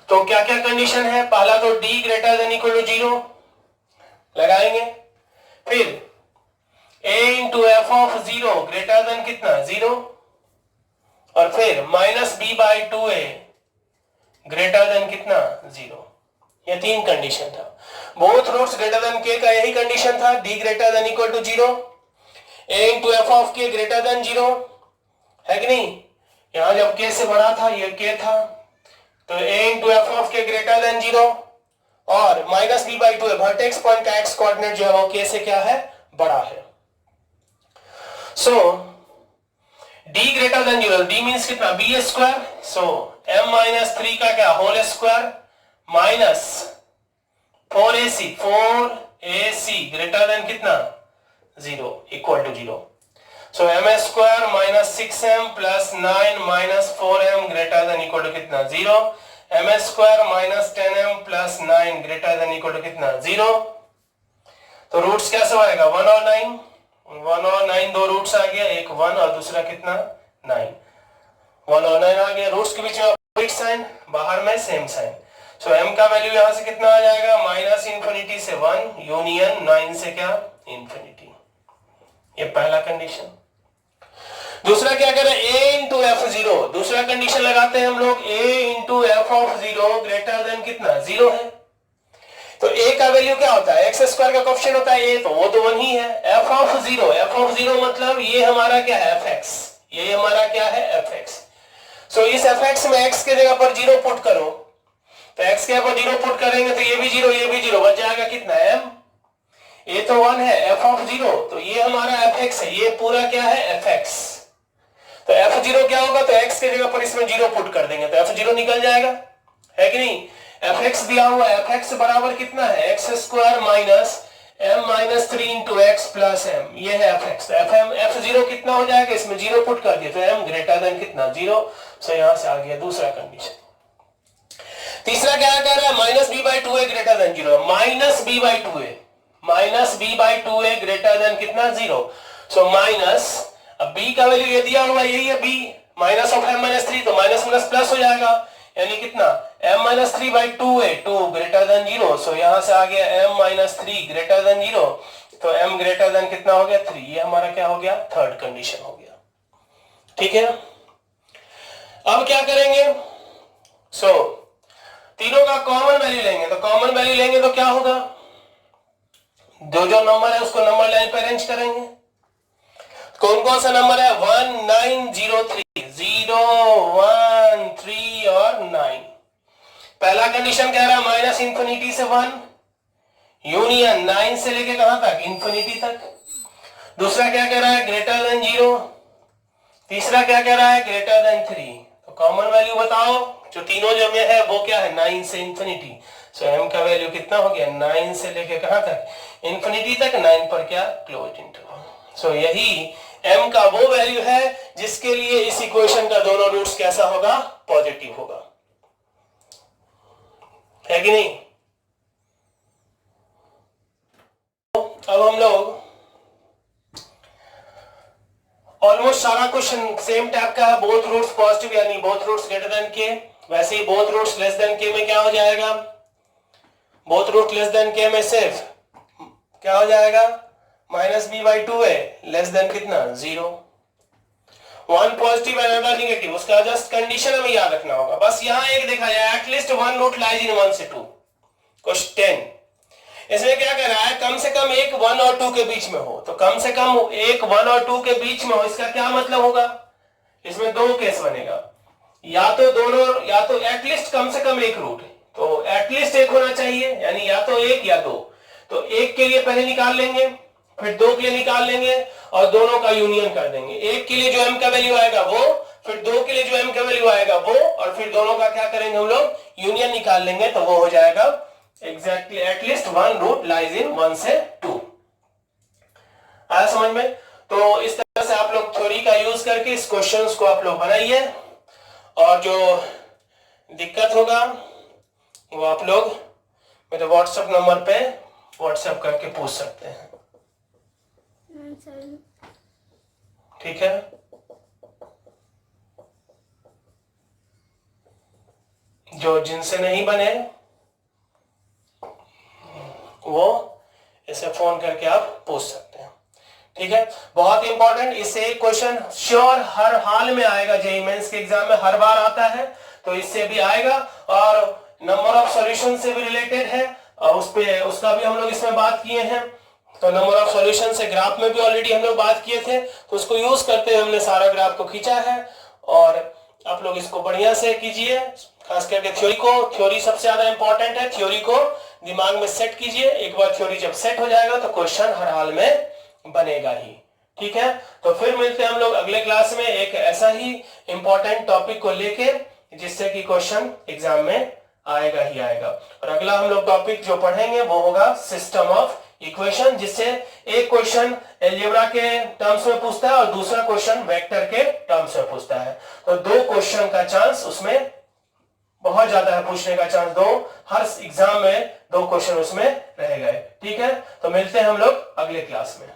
तो क्या क्या कंडीशन है? पहला तो d greater than equal to 0 लगाएंगे, फिर a into F of 0 greater than कितना? 0, और फिर minus b by 2a greater than कितना? 0। ये तीन कंडीशन था। Both roots greater than k का यही कंडीशन था, d greater than equal to 0, a into F of k greater than 0, है कि नहीं? यहां जब k से बड़ा था ये k था, तो a into F of k greater than 0, और माइनस बी बाई टू है, वर्टेक्स पॉइंट का एक्स कोऑर्डिनेट जो है वो के से क्या है, बड़ा है। So D greater than 0, D means कितना, B square, so m minus 3 का क्या whole square minus 4ac greater than कितना 0 equal to 0। So m square minus 6m plus 9 minus 4m greater than equal to कितना 0। m square minus 10m plus 9 greater than equal to कितना 0। तो roots कैसे आएगा 1 और 9, 1 और 9 दो रूट्स आ गया, एक 1 और दूसरा कितना 9, 1 और 9 आ गया। रूट्स के बीच में अपोजिट साइन, बाहर में सेम साइन। सो m का वैल्यू यहां से कितना आ जाएगा, माइनस इंफिनिटी से 1 यूनियन 9 से क्या इंफिनिटी। ये पहला कंडीशन। दूसरा क्या करें, a इंटू एफ 0, दूसरा कंडीशन लगाते हैं हम लोग, a into F of 0 greater than कितना 0 है। तो a का वैल्यू क्या होता है, एक्स स्क्वायर का कोएफिशिएंट होता है a, तो वो तो 1 ही है। f ऑफ 0 मतलब ये हमारा क्या है fx, ये हमारा क्या है fx। सो इस fx में x के जगह पर 0 पुट करो, तो x के जगह पर 0 पुट करेंगे तो ये भी 0 ये भी 0, बच जाएगा कितना m, ये तो 1 है, f ऑफ 0 तो ये हमारा fx है, ये पूरा क्या है fx। तो f0 क्या होगा, तो x के जगह पर इसमें 0 पुट कर देंगे तो f0 निकल जाएगा, है कि नहीं। fx दिया हुआ है, fx बराबर कितना है, x square minus m minus 3 into x plus m, ये है fx। तो f0 कितना हो जाएगा, इसमें 0 पुट कर दिया तो m ग्रेटर देन कितना 0। सो यहां से आ गया दूसरा कंडीशन। तीसरा क्या कह रहा है, minus B by 2a greater than 0, minus B by 2a greater than कितना 0। सो माइनस, अब b का वैल्यू ये दिया हुआ यही है b, minus of m minus 3 तो माइनस माइनस प्लस हो जाएगा, यानी कितना m minus 3 by 2a 2 greater than 0। सो यहां से आ गया m माइनस 3 ग्रेटर देन 0, तो m ग्रेटर देन कितना हो गया 3, ये हमारा क्या हो गया थर्ड कंडीशन हो गया। ठीक है, अब क्या करेंगे, सो तीनों का कॉमन वैल्यू लेंगे, तो कॉमन वैल्यू लेंगे तो क्या होगा, जो नंबर है उसको नंबर लाइन पर अरेंज करेंगे। कौन कौन सा नंबर है, 1 9 0 3, 0 1 3 और 9। पहला कंडीशन कह रहा है माइनस इंफिनिटी से 1 यूनियन 9 से लेके कहां तक, इंफिनिटी तक। दूसरा क्या कह रहा है, ग्रेटर देन 0। तीसरा क्या कह रहा है, ग्रेटर देन 3। तो कॉमन वैल्यू बताओ, जो तीनों जो में है वो क्या है 9 से इंफिनिटी। सो m का वैल्यू कितना हो गया, 9 से लेके कहां तक, इंफिनिटी तक, 9 पर क्या क्लोज इंटरवल। सो यही m का वो वैल्यू है जिसके लिए इस इक्वेशन का दोनों रूट्स कैसा होगा, पॉजिटिव होगा, है कि नहीं। अब हम लोग ऑलमोस्ट सारा क्वेश्चन सेम टाइप का है, बोथ रूट्स पॉजिटिव यानी बोथ रूट्स ग्रेटर देन के, वैसे ही बोथ रूट्स लेस देन के में क्या हो जाएगा, बोथ रूट लेस देन के में सिर्फ क्या हो जाएगा, minus B by 2a less than कितना 0, 1 पॉजिटिव एंड अदर नेगेटिव, उसका जस्ट कंडीशन हमें याद रखना होगा। बस यहां एक देखा जाए, एटलीस्ट 1 रूट लाइज इन 1 से 2, क्वेश्चन 10। इसमें क्या कह रहा है, कम से कम एक 1 और 2 के बीच में हो, तो कम से कम एक 1 और 2 के बीच में हो, इसका क्या मतलब होगा, इसमें दो केस बनेगा, या तो दोनों, या तो एटलीस्ट कम से कम एक रूट, तो एटलीस्ट एक होना चाहिए, यानी या तो एक या दो। तो एक के लिए पहले निकाल लेंगे, फिर दो के लिए निकाल लेंगे और दोनों का यूनियन कर देंगे। एक के लिए जो m का वैल्यू आएगा वो, फिर दो के लिए जो m का वैल्यू आएगा वो, और फिर दोनों का क्या करेंगे हम लोग, यूनियन निकाल लेंगे, तो वो हो जाएगा exactly at least 1 root lies in 1 से 2। आया समझ में। तो इस तरह से आप लोग थ्योरी का यूज करके इस क्वेश्चंस को आप लोग बनाइए, और जो दिक्कत होगा वो आप लोग मेरे व्हाट्सएप नंबर पे व्हाट्सएप करके पूछ सकते हैं, ठीक है। जो जिनसे नहीं बने वो इसे फोन करके आप पूछ सकते हैं, ठीक है। बहुत इंपॉर्टेंट, इससे एक क्वेश्चन श्योर हर हाल में आएगा, जेईई मेंस के एग्जाम में हर बार आता है, तो इससे भी आएगा, और नंबर ऑफ सॉल्यूशन से भी रिलेटेड है, और उसका भी हम लोग इसमें बात किए हैं। तो नंबर ऑफ सॉल्यूशन से ग्राफ में भी ऑलरेडी हम लोग बात किए थे, तो उसको यूज करते हुए हमने सारा ग्राफ को खींचा है, और आप लोग इसको बढ़िया से कीजिए, खास करके थ्योरी को, थ्योरी सबसे ज्यादा इंपॉर्टेंट है, थ्योरी को दिमाग में सेट कीजिए। एक बार थ्योरी जब सेट हो जाएगा तो क्वेश्चन हर हाल में बनेगा ही। ठीक है, तो फिर मिलते हैं हम लोग अगले क्लास में एक ऐसा ही इंपॉर्टेंट टॉपिक को लेके जिससे कि क्वेश्चन एग्जाम में आएगा ही आएगा। और अगला हम लोग टॉपिक जो पढ़ेंगे वो होगा सिस्टम ऑफ इक्वेशन, जिससे एक क्वेश्चन अलजेब्रा के टर्म्स में पूछता है और दूसरा क्वेश्चन वेक्टर के टर्म्स में पूछता है। तो दो क्वेश्चन का चांस उसमें बहुत ज्यादा है, पूछने का चांस दो, हर एग्जाम में दो क्वेश्चन उसमें रहेगा। ठीक है, तो मिलते हैं हम लोग अगले क्लास में।